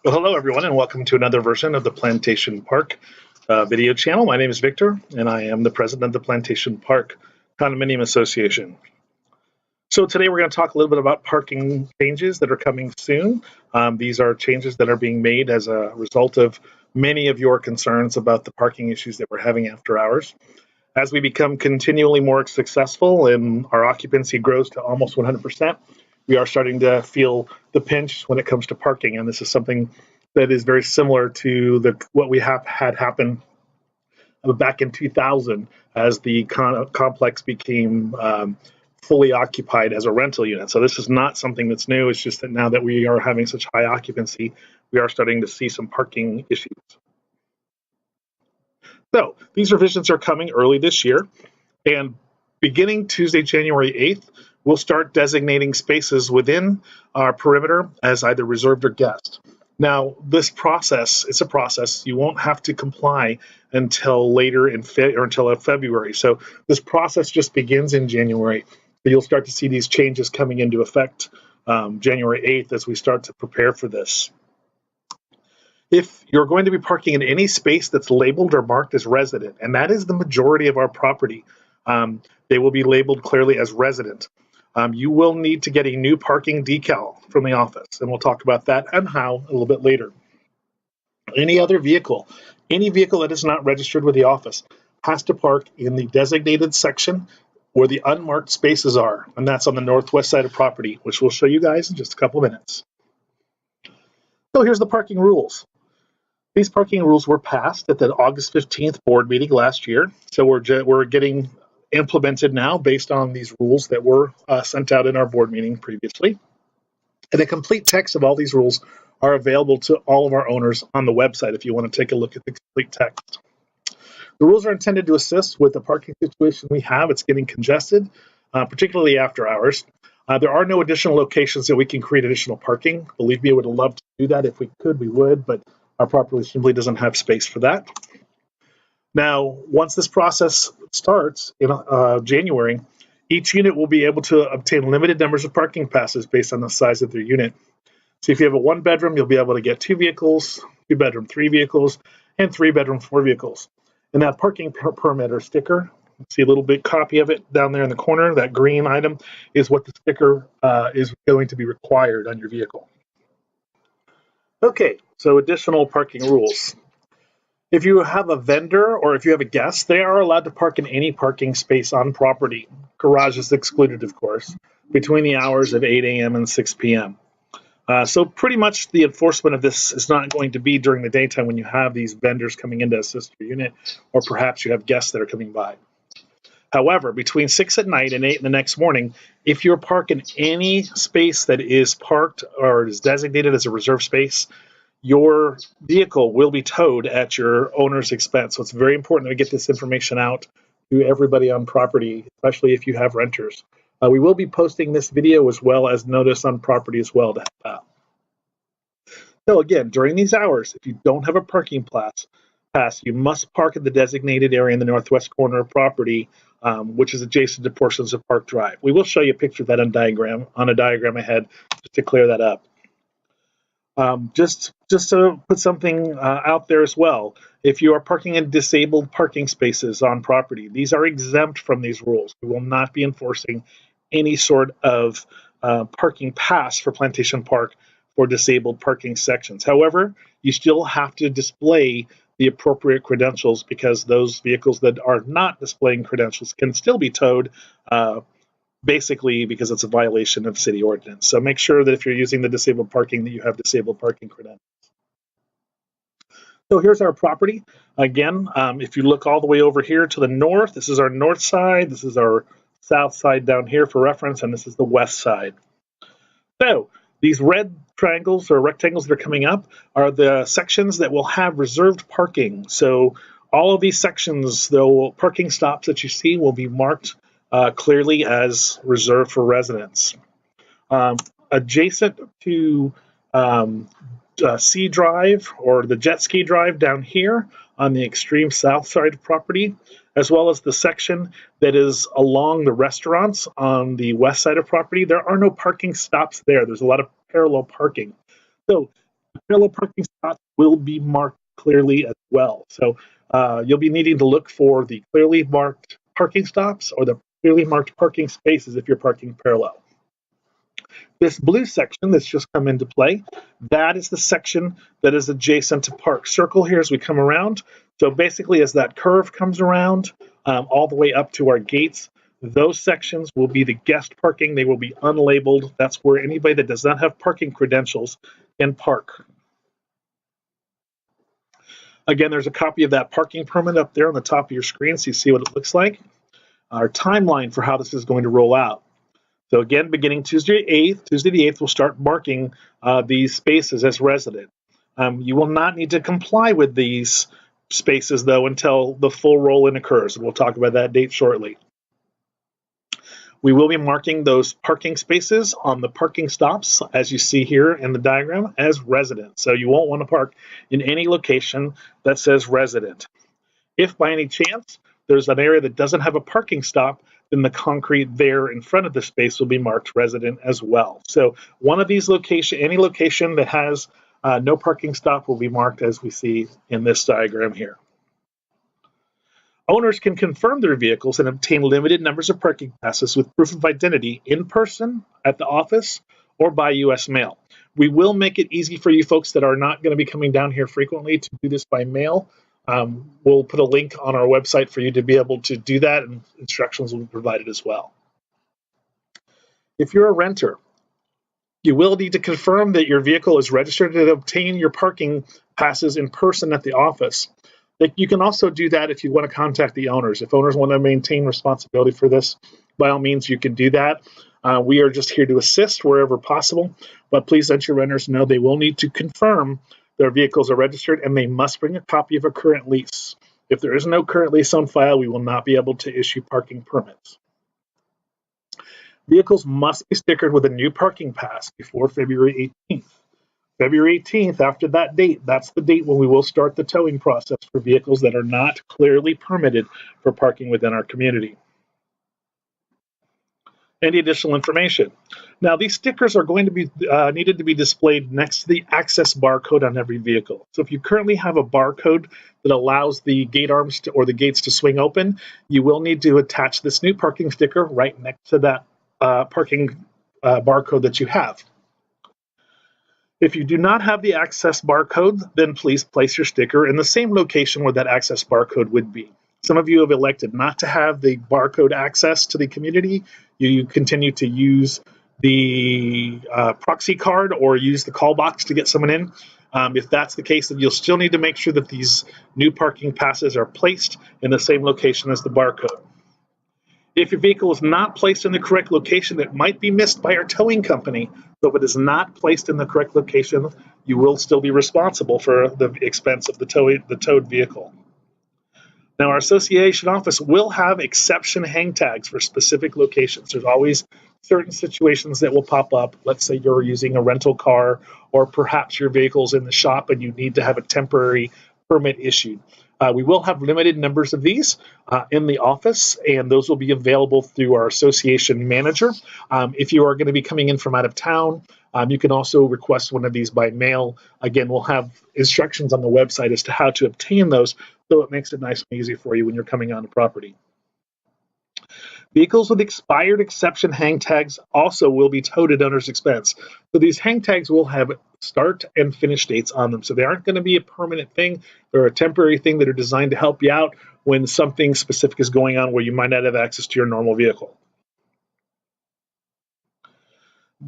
Well, hello, everyone, and welcome to another version of the Plantation Park video channel. My name is Victor, and I am the president of the Plantation Park Condominium Association. So today we're going to talk a little bit about parking changes that are coming soon. These are changes that are being made as a result of many of your concerns about the parking issues that we're having after hours. As we become continually more successful and our occupancy grows to almost 100%, we are starting to feel the pinch when it comes to parking, and this is something that is very similar to what we have had happen back in 2000 as the complex became fully occupied as a rental unit. So this is not something that's new. It's just that now that we are having such high occupancy, we are starting to see some parking issues. So these revisions are coming early this year, and beginning Tuesday, January 8th, we'll start designating spaces within our perimeter as either reserved or guest. Now, this process, it's a process. You won't have to comply until later until February. So this process just begins in January. So you'll start to see these changes coming into effect January 8th as we start to prepare for this. If you're going to be parking in any space that's labeled or marked as resident, and that is the majority of our property, they will be labeled clearly as resident. You will need to get a new parking decal from the office, and we'll talk about that and how a little bit later. Any vehicle that is not registered with the office has to park in the designated section where the unmarked spaces are, and that's on the northwest side of property, which we'll show you guys in just a couple minutes. So here's the parking rules. These parking rules were passed at the August 15th board meeting last year, so we're getting implemented now based on these rules that were sent out in our board meeting previously. And a complete text of all these rules are available to all of our owners on the website if you want to take a look at the complete text. The rules are intended to assist with the parking situation we have. It's getting congested, particularly after hours. There are no additional locations that we can create additional parking. Believe me, I would love to do that. If we could, we would, but our property simply doesn't have space for that. Now, once this process starts in January, each unit will be able to obtain limited numbers of parking passes based on the size of their unit. So if you have a one-bedroom, you'll be able to get 2 vehicles, 2-bedroom, 3 vehicles, and 3-bedroom, 4 vehicles. And that parking permit or sticker, see a little bit copy of it down there in the corner, that green item is what the sticker is going to be required on your vehicle. Okay, so additional parking rules. If you have a vendor or if you have a guest, they are allowed to park in any parking space on property. Garage is excluded, of course, between the hours of 8 a.m. and 6 p.m. So pretty much the enforcement of this is not going to be during the daytime when you have these vendors coming in to assist your unit, or perhaps you have guests that are coming by. However, between 6 at night and 8 in the next morning, if you're parking any space that is parked or is designated as a reserved space, your vehicle will be towed at your owner's expense. So it's very important that we get this information out to everybody on property, especially if you have renters. We will be posting this video as well as notice on property as well to help out. So again, during these hours, if you don't have a parking pass, you must park in the designated area in the northwest corner of property, which is adjacent to portions of Park Drive. We will show you a picture of that on a diagram ahead, just to clear that up. Just to put something out there as well, if you are parking in disabled parking spaces on property, these are exempt from these rules. We will not be enforcing any sort of parking pass for Plantation Park for disabled parking sections. However, you still have to display the appropriate credentials, because those vehicles that are not displaying credentials can still be towed, basically because it's a violation of city ordinance. So make sure that if you're using the disabled parking that you have disabled parking credentials. So here's our property. Again, if you look all the way over here to the north, this is our north side, this is our south side down here for reference, and this is the west side. So these red triangles or rectangles that are coming up are the sections that will have reserved parking. So all of these sections, the parking stops that you see, will be marked clearly as reserved for residents. Adjacent to Sea Drive, or the jet ski drive down here on the extreme south side of property, as well as the section that is along the restaurants on the west side of property, there are no parking stops there. There's a lot of parallel parking. So Parallel parking spots will be marked clearly as well. So you'll be needing to look for the clearly marked parking stops or the clearly marked parking spaces if you're parking parallel. This blue section that's just come into play, that is the section that is adjacent to Park Circle here as we come around. So basically as that curve comes around all the way up to our gates, those sections will be the guest parking. They will be unlabeled. That's where anybody that does not have parking credentials can park. Again, there's a copy of that parking permit up there on the top of your screen so you see what it looks like. Our timeline for how this is going to roll out. So again, beginning Tuesday the 8th, we'll start marking these spaces as resident. You will not need to comply with these spaces, though, until the full roll-in occurs. We'll talk about that date shortly. We will be marking those parking spaces on the parking stops, as you see here in the diagram, as resident. So you won't want to park in any location that says resident. If by any chance there's an area that doesn't have a parking stop, then the concrete there in front of the space will be marked resident as well. So one of these any location that has no parking stop will be marked as we see in this diagram here. Owners can confirm their vehicles and obtain limited numbers of parking passes with proof of identity in person, at the office, or by U.S. mail. We will make it easy for you folks that are not going to be coming down here frequently to do this by mail. We'll put a link on our website for you to be able to do that, and instructions will be provided as well. If you're a renter, you will need to confirm that your vehicle is registered and obtain your parking passes in person at the office. You can also do that if you want to contact the owners. If owners want to maintain responsibility for this, by all means, you can do that. We are just here to assist wherever possible, but please let your renters know they will need to confirm their vehicles are registered and they must bring a copy of a current lease. If there is no current lease on file, we will not be able to issue parking permits. Vehicles must be stickered with a new parking pass before February 18th. February 18th, after that date, that's the date when we will start the towing process for vehicles that are not clearly permitted for parking within our community. Any additional information? Now, these stickers are going to be needed to be displayed next to the access barcode on every vehicle. So if you currently have a barcode that allows the gate arms or the gates to swing open, you will need to attach this new parking sticker right next to that parking barcode that you have. If you do not have the access barcode, then please place your sticker in the same location where that access barcode would be. Some of you have elected not to have the barcode access to the community. You continue to use the proxy card or use the call box to get someone in. If that's the case, then you'll still need to make sure that these new parking passes are placed in the same location as the barcode. If your vehicle is not placed in the correct location, it might be missed by our towing company. So if it is not placed in the correct location, you will still be responsible for the expense of the towed vehicle. Now, our association office will have exception hang tags for specific locations. There's always certain situations that will pop up. Let's say you're using a rental car, or perhaps your vehicle's in the shop and you need to have a temporary permit issued. We will have limited numbers of these in the office, and those will be available through our association manager. If you are going to be coming in from out of town, you can also request one of these by mail. Again, we'll have instructions on the website as to how to obtain those, so it makes it nice and easy for you when you're coming on the property. Vehicles with expired exception hang tags also will be towed at owner's expense. So these hang tags will have start and finish dates on them. So they aren't going to be a permanent thing. They're a temporary thing that are designed to help you out when something specific is going on where you might not have access to your normal vehicle.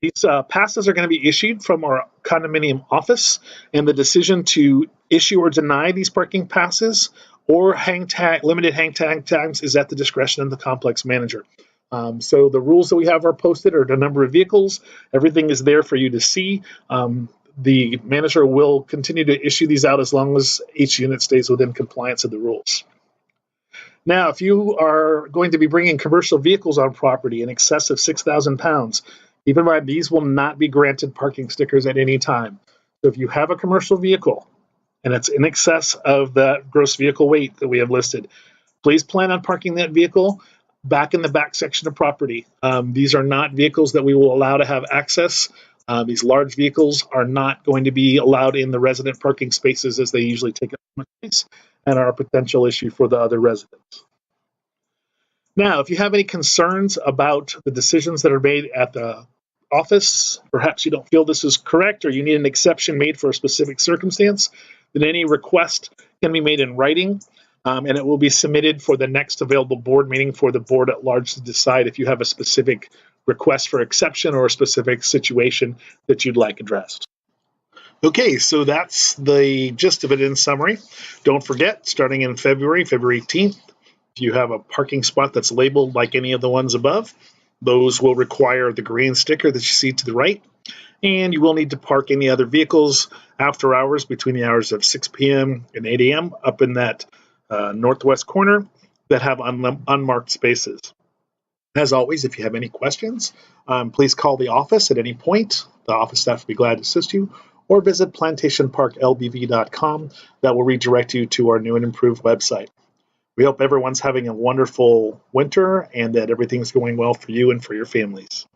These passes are going to be issued from our condominium office, and the decision to issue or deny these parking passes or limited hang tag times is at the discretion of the complex manager. So the rules that we have are posted, or the number of vehicles, everything is there for you to see. The manager will continue to issue these out as long as each unit stays within compliance of the rules. Now, if you are going to be bringing commercial vehicles on property in excess of 6,000 pounds, keep in mind these will not be granted parking stickers at any time. So if you have a commercial vehicle and it's in excess of the gross vehicle weight that we have listed, please plan on parking that vehicle back in the back section of property. These are not vehicles that we will allow to have access These large vehicles are not going to be allowed in the resident parking spaces as they usually take up much space and are a potential issue for the other residents. Now, if you have any concerns about the decisions that are made at the office, perhaps you don't feel this is correct or you need an exception made for a specific circumstance, then any request can be made in writing, and it will be submitted for the next available board meeting for the board at large to decide if you have a specific request for exception or a specific situation that you'd like addressed. Okay, so that's the gist of it in summary. Don't forget, starting in February 18th, if you have a parking spot that's labeled like any of the ones above, those will require the green sticker that you see to the right, and you will need to park any other vehicles after hours between the hours of 6 p.m. and 8 a.m. up in that northwest corner that have unmarked spaces. As always, if you have any questions, please call the office at any point. The office staff will be glad to assist you, or visit plantationparklbv.com. That will redirect you to our new and improved website. We hope everyone's having a wonderful winter and that everything's going well for you and for your families.